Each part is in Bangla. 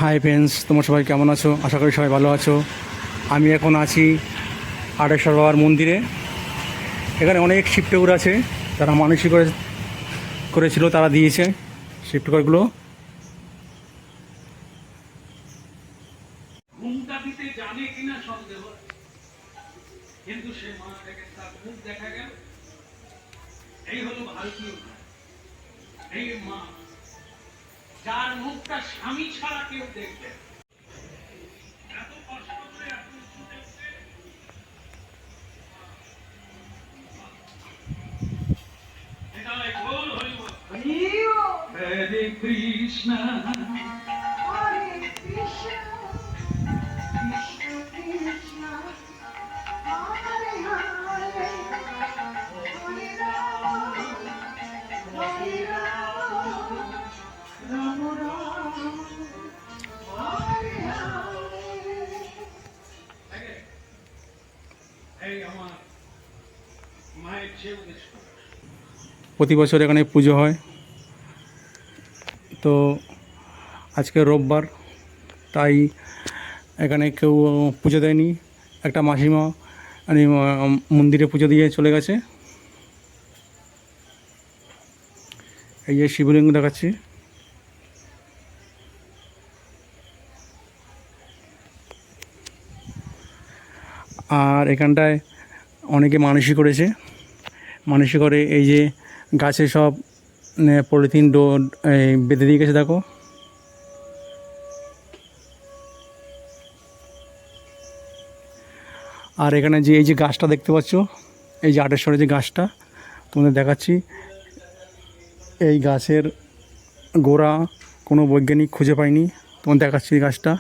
হাই ফ্রেন্ডস, তোমরা সবাই কেমন আছো? আশা করি সবাই ভালো আছো। আমি এখন আছি আড়েশ্বর বাবার মন্দিরে। এখানে অনেক শিব ঠাকুর আছে, তারা মানসিক করেছিল, তারা দিয়েছে শিব ঠাকুরগুলো। ঘুমটা দিতে জানে কিনা সন্দেহ, কিন্তু সে মা থেকে তার মুখ দেখা গেল। এই হলো ভারতীয় মা, এই মা যার মুখটা স্বামী ছাড়া কেউ দেখবে। এত কষ্ট করে এত উঁচু দেখতে। এটাই গোল হইব। হরে Krishna Hare Krishna, Krishna Krishna, Hare Hare, Hare Rama, Hare Rama, Rama Rama, Hare Hare. এই আমার মায়ের চেয়েও বেশি। প্রতি বছর এখানে পুজো হয়। তো আজকে রোববার, তাই এখানে কেউ পুজো দেয়নি। একটা মাসিমা মানে মন্দিরে পুজো দিয়ে চলে গেছে। এই যে শিবলিঙ্গ দেখাচ্ছি। আর এখানটায় অনেকে মানসিক করেছে। মানসিক করে এই যে গাছে সব পলিথিন বেঁধে দিয়ে গেছে, দেখো। আর এখানে যে এই যে গাছটা দেখতে পাচ্ছ, এই যে আটেশ্বরে যে গাছটা তোমাদের দেখাচ্ছি, এই গাছের গোড়া কোনো বৈজ্ঞানিক খুঁজে পায়নি। তোমাদের দেখাচ্ছি এই গাছটা।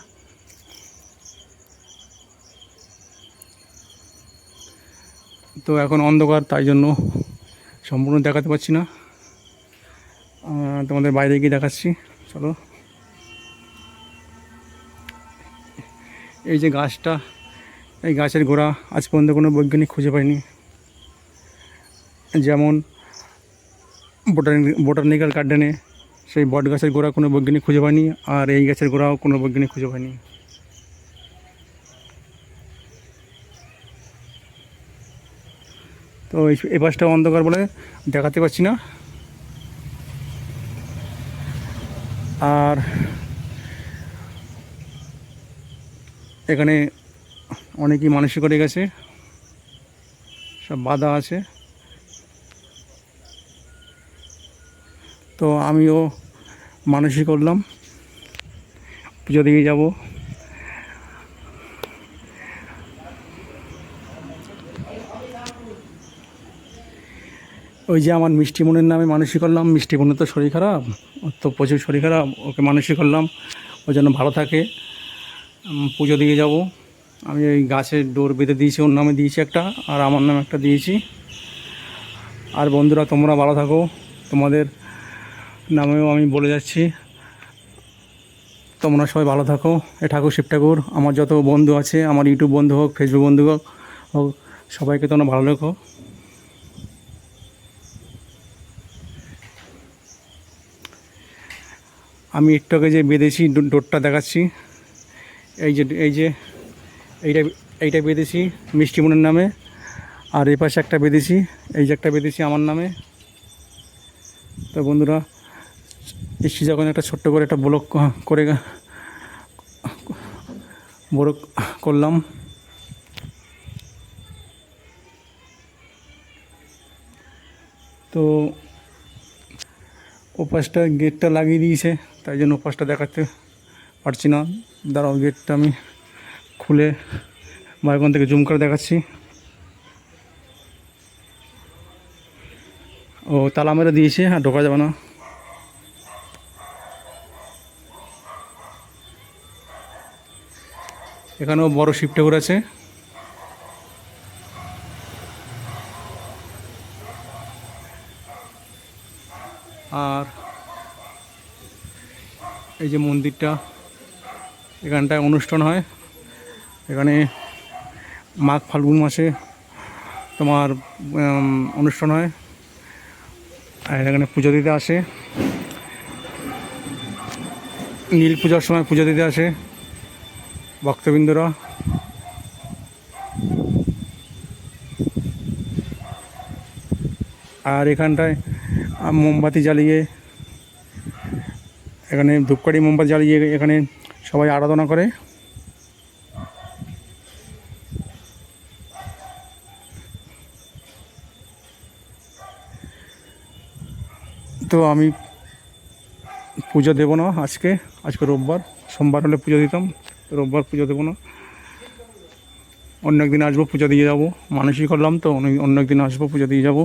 তো এখন অন্ধকার, তাই জন্য সম্পূর্ণ দেখাতে পারছি না। তোমাদের বাইরে গিয়ে দেখাচ্ছি, চলো। এই যে গাছটা, এই গাছের গোড়া আজ পর্যন্ত কোনো বৈজ্ঞানিক খুঁজে পায়নি। যেমন বোটানিক্যাল গার্ডেনে সেই বট গাছের গোড়া কোনো বৈজ্ঞানিক খুঁজে পায়নি, আর এই গাছের গোড়াও কোনো বৈজ্ঞানিক খুঁজে পায়নি। তো এই পাশটা অন্ধকার বলে দেখাতে পারছি না। আর এখানে অনেকেই মানসিক করে গেছে, সব বাধা আছে। তো আমিও মানসিক করলাম, পুজো দিয়ে যাব। ওই যে আমার মিষ্টি বোনের নামে মানসিক করলাম। মিষ্টি বোনের তো শরীর খারাপ, ওর তো প্রচুর শরীর খারাপ, ওকে মানসিক করলাম ওই জন্য ভালো থাকে। পুজো দিয়ে যাব। আমি ওই গাছের ডোর বেঁধে দিয়েছি, ওর নামে দিয়েছি একটা, আর আমার নামে একটা দিয়েছি। আর বন্ধুরা, তোমরা ভালো থাকো, তোমাদের নামেও আমি বলে যাচ্ছি, তোমরা সবাই ভালো থাকো। এ ঠাকুর শিব ঠাকুর, আমার যত বন্ধু আছে, আমার ইউটিউব বন্ধু হোক, ফেসবুক বন্ধু হোক, সবাইকে তোমরা ভালো রেখো। আমি একটু আগে যে বেঁধেছি ডোরটা দেখাচ্ছি, এই যে এইটা বেঁধেছি মিষ্টি বোনের নামে, আর এই পাশে একটা বেঁধেছি, এই যে একটা বেঁধেছি আমার নামে। তো বন্ধুরা, এসছি যখন একটা ছোট্ট করে একটা ব্লগ করে বড় করলাম। তো ওপাশটা গেটটা লাগিয়ে দিয়েছে, তাই জন্য ওপাশটা দেখাতে পারছি না। দাঁড়াও, গেটটা আমি খুলে বাইকন থেকে জুম করে দেখাচ্ছি। ও তালা মেরে দিয়েছে, আর ঢোকা যাবে না। এখানেও বড় শিব ঠাকুর আছে। আর এই যে মন্দিরটা, এখানটায় অনুষ্ঠান হয়। এখানে মাঘ ফাল্গুন মাসে তোমার অনুষ্ঠান হয়, আর এখানে পুজো দিতে আসে। নীল পূজার সময় পুজো দিতে আসে ভক্তবৃন্দরা। আর এখানটায় মোমবাতি জ্বালিয়ে, এখানে ধূপকাঠি মোমবাতি জ্বালিয়ে এখানে সবাই আরাধনা করে। তো আমি পুজো দেবো না আজকে রোববার, সোমবার হলে পুজো দিতাম, রোববার পুজো দেবো না। অন্য একদিন আসবো, পুজো দিয়ে যাবো, মানসিক করলাম তো অন্য একদিন আসবো, পুজো দিয়ে যাবো।